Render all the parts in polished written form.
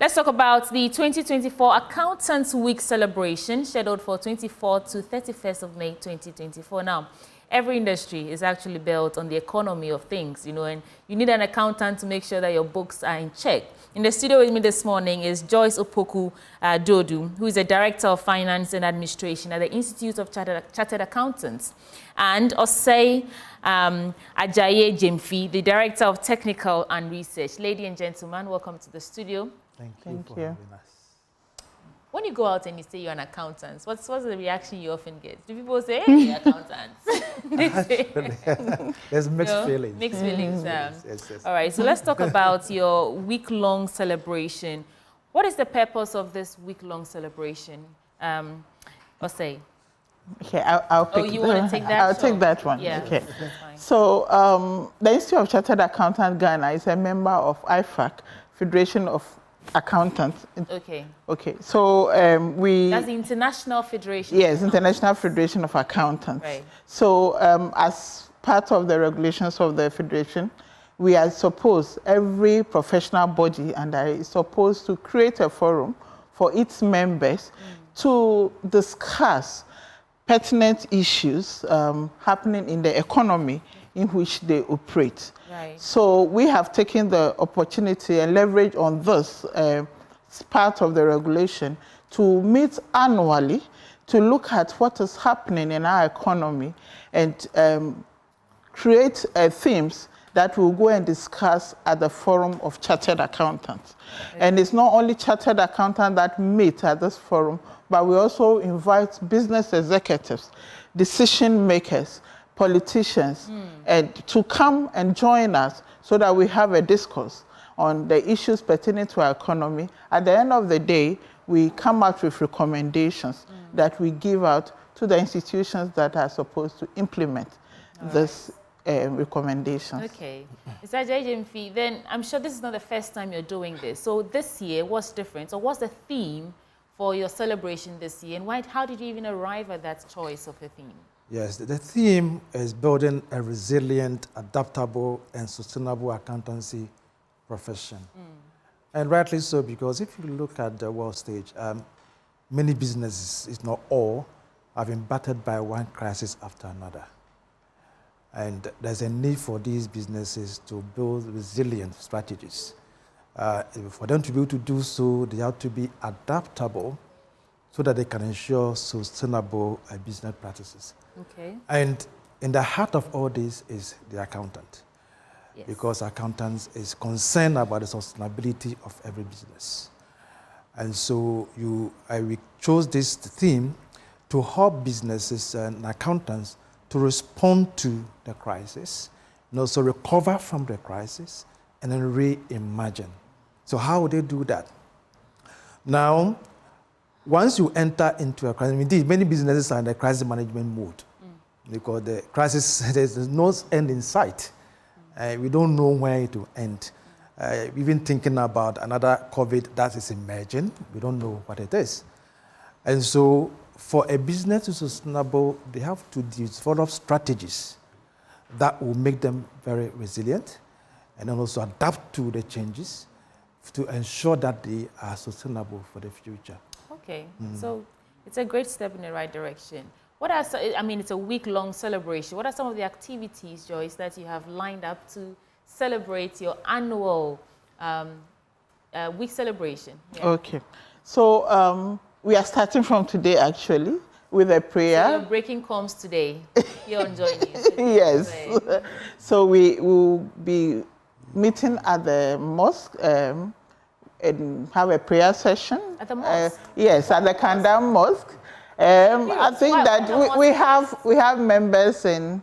Let's talk about the 2024 Accountants Week celebration scheduled for 24th to 31st of May 2024. Now, every industry is actually built on the economy of things, you know, and you need an accountant to make sure that your books are in check. In the studio with me this morning is Joyce Opoku Dodu, who is a Director of Finance and Administration at the Institute of Chartered Accountants, and Osei Ajayi Jemfi, the Director of Technical and Research. Ladies and gentlemen, welcome to the studio. Thank you for having us. When you go out and you say you're an accountant, what's the reaction you often get? Do people say, hey, you're accountants? There's mixed feelings. Mixed feelings. Yes. All right, so let's talk about your week-long celebration. What is the purpose of this week-long celebration? Osei? Okay, I'll pick. Oh, you want to take that? I'll take that one. Yeah, okay. that's fine. So the Institute of Chartered Accountants Ghana is a member of IFAC, Federation of Accountants. Okay. Okay. So That's the International Federation. Yes, International Federation of Accountants. Right. So as part of the regulations of the federation, we are supposed, every professional body is supposed to create a forum for its members to discuss pertinent issues happening in the economy in which they operate. Right. So we have taken the opportunity and leverage on this part of the regulation to meet annually to look at what is happening in our economy and create themes that we'll go and discuss at the Forum of Chartered Accountants. Okay. And it's not only chartered accountants that meet at this forum, but we also invite business executives, decision makers, politicians, and to come and join us so that we have a discourse on the issues pertaining to our economy. At the end of the day, we come out with recommendations that we give out to the institutions that are supposed to implement this recommendations. Okay. Mr. Jemfi, then I'm sure this is not the first time you're doing this. So this year, what's different? So what's the theme for your celebration this year? And how did you even arrive at that choice of a theme? Yes, the theme is building a resilient, adaptable, and sustainable accountancy profession. And rightly so, because if you look at the world stage, many businesses, if not all, have been battered by one crisis after another. And there's a need for these businesses to build resilient strategies. For them to be able to do so, they have to be adaptable so that they can ensure sustainable business practices. Okay. And in the heart of all this is the accountant. Yes. Because accountants is concerned about the sustainability of every business. And so we chose this theme to help businesses and accountants to respond to the crisis, and also recover from the crisis, and then reimagine. So how would they do that? Now, once you enter into a crisis, indeed, many businesses are in the crisis management mode because the crisis, there's no end in sight. We don't know where it will end. Even thinking about another COVID that is emerging, we don't know what it is. And so for a business to be sustainable, they have to develop strategies that will make them very resilient and then also adapt to the changes to ensure that they are sustainable for the future. Okay, so it's a great step in the right direction. What are it's a week-long celebration. What are some of the activities, Joyce, that you have lined up to celebrate your annual week celebration? Yeah. Okay, so we are starting from today, actually, with a prayer. So your breaking comes today here on Joy News. Yes. So we will be meeting at the mosque and have a prayer session. At the mosque? Yes, at the Kandam Mosque. I think that we have members in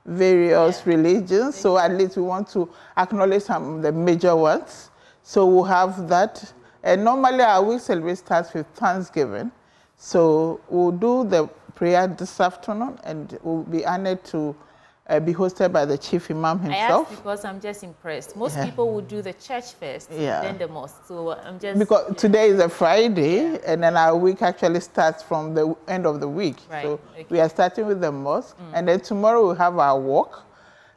various religions, so at least we want to acknowledge some of the major ones. So we'll have that. And normally our week celebration starts with Thanksgiving. So we'll do the prayer this afternoon and we'll be honored to be hosted by the Chief Imam himself. I asked because I'm just impressed. Most people would do the church first, then the mosque. So I'm just... Because today is a Friday, and then our week actually starts from the end of the week. Right. So we are starting with the mosque, and then tomorrow we'll have our walk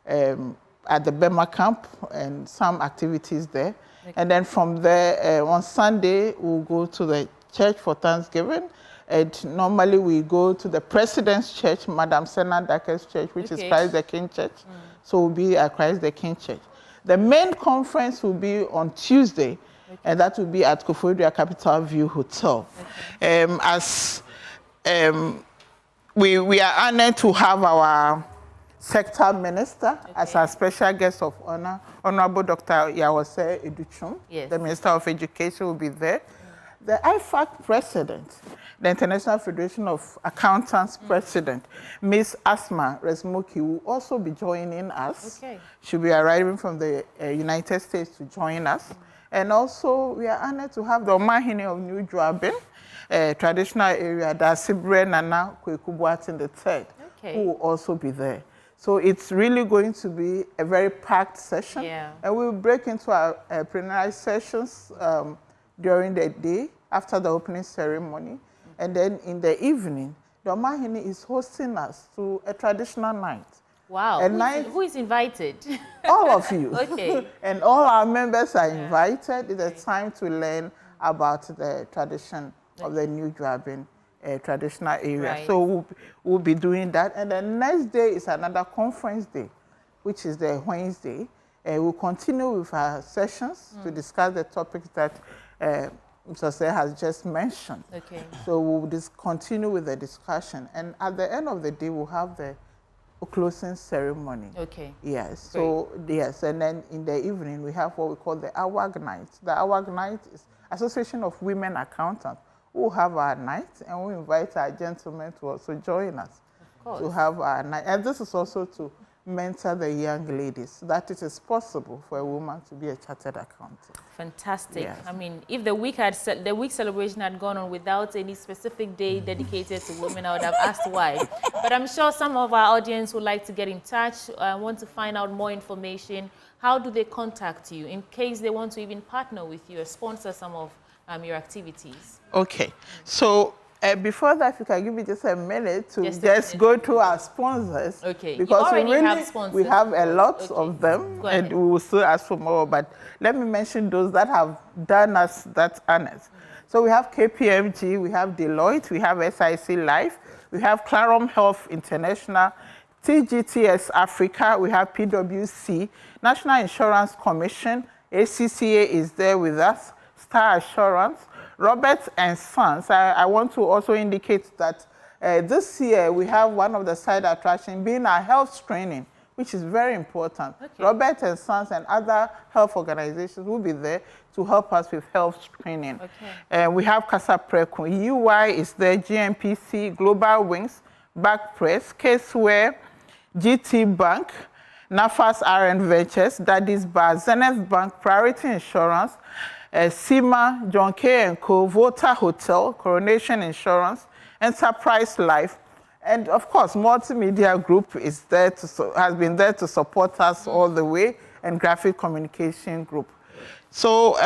at the Bema camp and some activities there. Okay. And then from there, on Sunday, we'll go to the church for Thanksgiving. And normally we go to the President's Church, Madam Senna Dake's church, which is Christ the King Church. So we'll be at Christ the King Church. The main conference will be on Tuesday, and that will be at Koforidua Capital View Hotel. We are honored to have our sector minister as our special guest of honor, Honorable Dr. Yawose Educhum. The Minister of Education will be there. The IFAC president, the International Federation of Accountants president, Ms. Asma Resmoki, will also be joining us. She'll be arriving from the United States to join us. And also, we are honored to have the Omahini of New Juabin, traditional area, Dasibre Nana Kwekubuatin III, who will also be there. So it's really going to be a very packed session. And we'll break into our plenary sessions during the day after the opening ceremony. And then in the evening, the Omahini is hosting us to a traditional night. Wow. Who is invited? All of you. And all our members are invited. It's a time to learn about the tradition of the New Juabin traditional area. So we'll be doing that. And the next day is another conference day, which is the Wednesday. We'll continue with our sessions to discuss the topics that Mr. Sey has just mentioned. So we'll just continue with the discussion. And at the end of the day, we'll have the closing ceremony. Yes. So, yes. And then in the evening, we have what we call the AWAG night. The AWAG night is Association of Women Accountants. We'll have our night, and we invite our gentlemen to also join us to have our night. And this is also to mentor the young ladies, that it is possible for a woman to be a chartered accountant. Fantastic. I mean, if the week celebration had gone on without any specific day dedicated to women, I would have asked why. But I'm sure some of our audience would like to get in touch, want to find out more information. How do they contact you in case they want to even partner with you or sponsor some of your activities? So before that, if you can give me just a minute to just go through our sponsors. Because we have a lot of them, and we will still ask for more. But let me mention those that have done us that honors. So we have KPMG, we have Deloitte, we have SIC Life, we have Clarom Health International, TGTS Africa, we have PwC, National Insurance Commission, ACCA is there with us, Star Assurance, Roberts and Sons. I want to also indicate that this year we have one of the side attractions being our health screening, which is very important. Roberts and Sons and other health organizations will be there to help us with health screening. We have Casa Preco, UI is there, GMPC, Global Wings, Back Press, Caseware, GT Bank, Nafas RN Ventures, Daddy's Bar, Zenith Bank, Priority Insurance, SEMA, John K. & Co., Volta Hotel, Coronation Insurance, Enterprise Life, and of course, Multimedia Group is there has been there to support us all the way, and Graphic Communication Group. So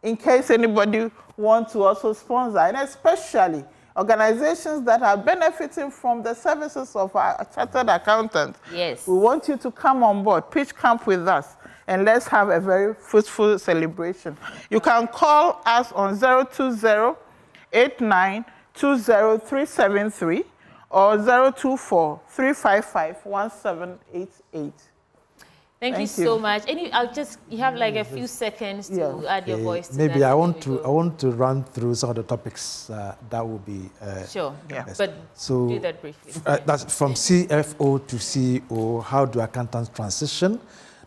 in case anybody wants to also sponsor, and especially organizations that are benefiting from the services of our chartered accountants, we want you to come on board, pitch camp with us, and let's have a very fruitful celebration. You can call us on 020-8920-373 or 024-355-1788. Thank you so much. You have like a few seconds to add your voice to maybe that. I want to run through some of the topics that will be but so do that briefly. That's from CFO to CEO. How do accountants transition?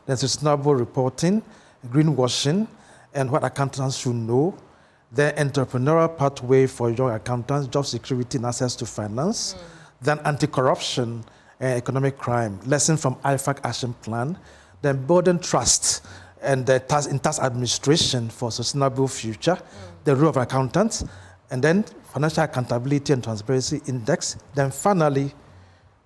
There's sustainable reporting, greenwashing, and what accountants should know. The entrepreneurial pathway for young accountants, job security and access to finance. Then anti-corruption and economic crime. Lesson from IFAC Action Plan. Then building trust and the tax administration for sustainable future. The role of accountants. And then financial accountability and transparency index. Then finally,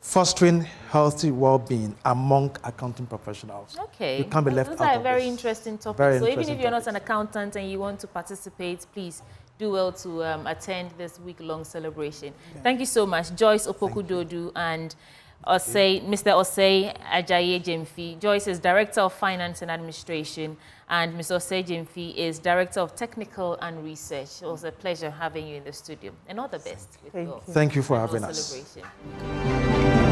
fostering healthy well-being among accounting professionals. You can't be left out of this. Those are very interesting topics. So even if you're not an accountant and you want to participate, please do well to attend this week-long celebration. Thank you so much, Joyce Opoku-Dodu and Mr. Osei Ajayi Jemfi. Joyce is Director of Finance and Administration, and Mr. Osei Jemfi is Director of Technical and Research. It was a pleasure having you in the studio, and all the best with your Thank you for having annual us. celebration.